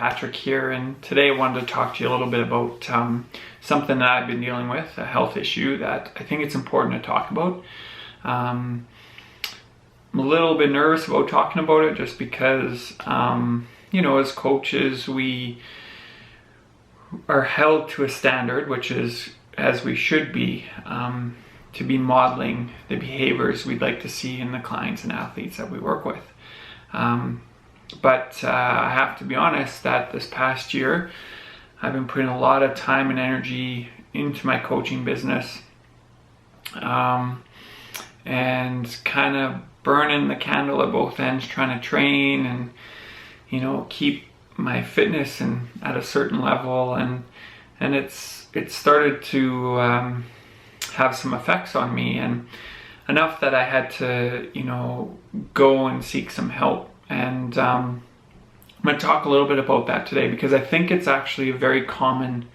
Patrick here, and today I wanted to talk to you a little bit about something that I've been dealing with, a health issue that I think it's important to talk about. I'm a little bit nervous about talking about it just because, as coaches, we are held to a standard, which is, as we should be, to be modeling the behaviors we'd like to see in the clients and athletes that we work with. But I have to be honest that this past year, I've been putting a lot of time and energy into my coaching business, and kind of burning the candle at both ends, trying to train and, keep my fitness at a certain level, and it's started to have some effects on me, and enough that I had to, go and seek some help. And I'm going to talk a little bit about that today because I think it's actually a very common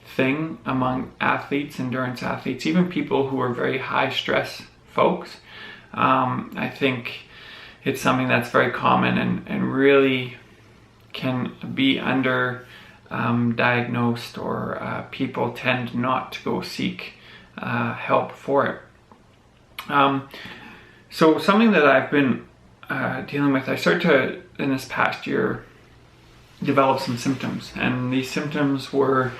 thing among athletes, endurance athletes, even people who are very high stress folks. I think it's something that's very common and really can be under diagnosed, or people tend not to go seek help for it. So something that I've been dealing with, I started to, in this past year, develop some symptoms, and these symptoms were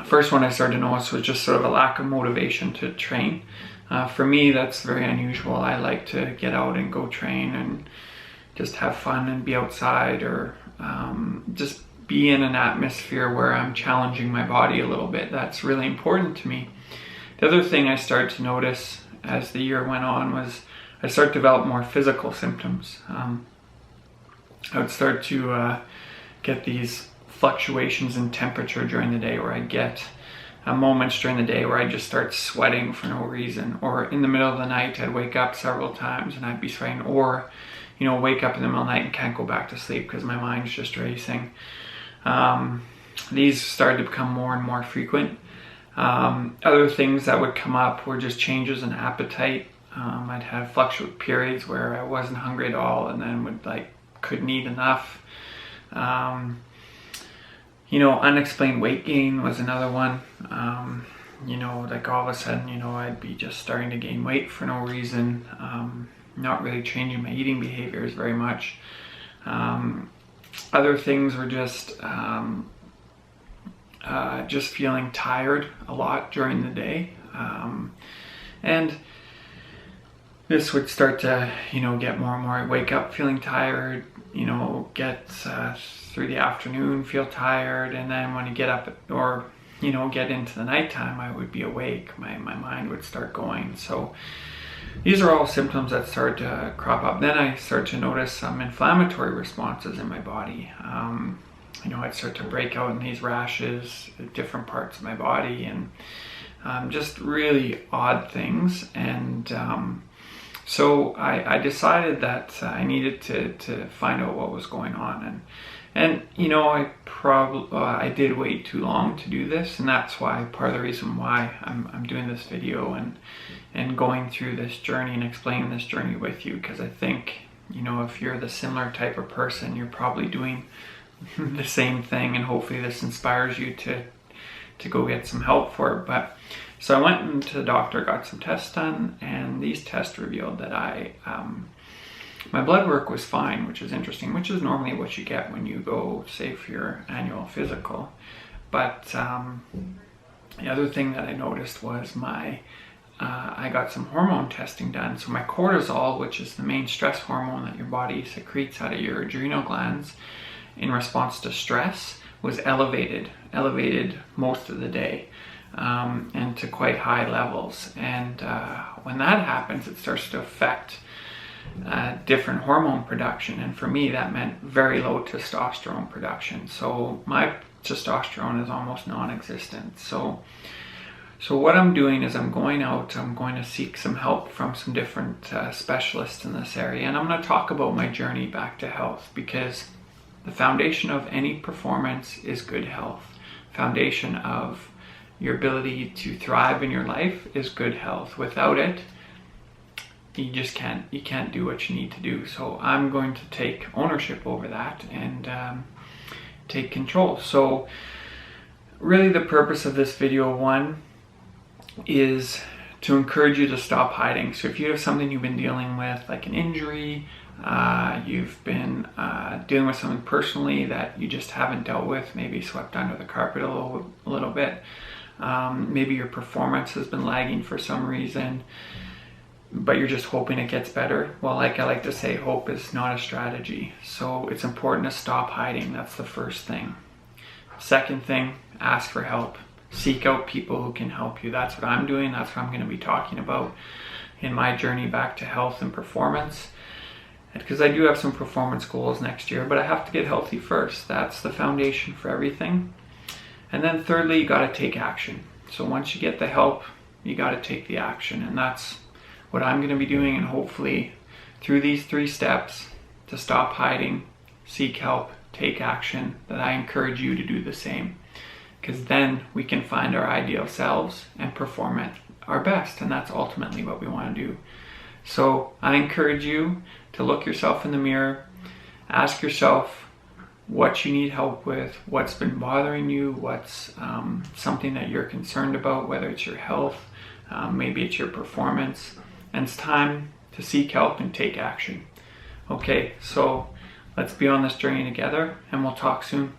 first one I started to notice was just sort of a lack of motivation to train. For me, that's very unusual. I like to get out and go train and just have fun and be outside, or just be in an atmosphere where I'm challenging my body a little bit. That's really important to me. The other thing I started to notice as the year went on was I started to develop more physical symptoms. I would start to get these fluctuations in temperature during the day, where I'd get moments during the day where I'd just start sweating for no reason, or in the middle of the night I'd wake up several times and I'd be sweating, or wake up in the middle of the night and can't go back to sleep because my mind's just racing. These started to become more and more frequent. Other things that would come up were just changes in appetite. I'd have fluctuating periods where I wasn't hungry at all, and then couldn't eat enough. Unexplained weight gain was another one. All of a sudden, I'd be just starting to gain weight for no reason, not really changing my eating behaviors very much. Other things were just feeling tired a lot during the day. And this would start to, get more and more. I'd wake up feeling tired, get through the afternoon, feel tired. And then when you get up or, get into the nighttime, I would be awake. My mind would start going. So these are all symptoms that started to crop up. Then I started to notice some inflammatory responses in my body. I'd start to break out in these rashes at different parts of my body, and just really odd things. And so I decided that I needed to find out what was going on. And I did wait too long to do this, and that's why part of the reason why I'm doing this video and going through this journey and explaining this journey with you, because I think, if you're the similar type of person, you're probably doing the same thing, and hopefully this inspires you to go get some help for it. But so I went into the doctor, got some tests done, and these tests revealed that my blood work was fine, which is interesting, which is normally what you get when you go, say, for your annual physical. But the other thing that I noticed was I got some hormone testing done. So my cortisol, which is the main stress hormone that your body secretes out of your adrenal glands in response to stress, was elevated most of the day, and to quite high levels. And when that happens, it starts to affect different hormone production. And for me, that meant very low testosterone production. So my testosterone is almost non-existent. So what I'm doing is I'm going to seek some help from some different specialists in this area. And I'm going to talk about my journey back to health, because the foundation of any performance is good health. Foundation of your ability to thrive in your life is good health. Without it, you can't do what you need to do. So I'm going to take ownership over that and take control. So really the purpose of this video, one, is to encourage you to stop hiding. So if you have something you've been dealing with, like an injury, you've been dealing with something personally that you just haven't dealt with, maybe swept under the carpet a little bit, maybe your performance has been lagging for some reason, but you're just hoping it gets better. Well, like I like to say, hope is not a strategy. So it's important to stop hiding. That's the first thing. Second thing, ask for help. Seek out people who can help you. That's what I'm doing. That's what I'm going to be talking about in my journey back to health and performance. Because I do have some performance goals next year, but I have to get healthy first. That's the foundation for everything. And then thirdly, you got to take action. So once you get the help, you got to take the action. And that's what I'm going to be doing. And hopefully through these 3 steps, to stop hiding, seek help, take action, that I encourage you to do the same. Because then we can find our ideal selves and perform at our best. And that's ultimately what we want to do. So I encourage you to look yourself in the mirror, ask yourself what you need help with, what's been bothering you, what's something that you're concerned about, whether it's your health, maybe it's your performance, and it's time to seek help and take action. Okay, so let's be on this journey together, and we'll talk soon.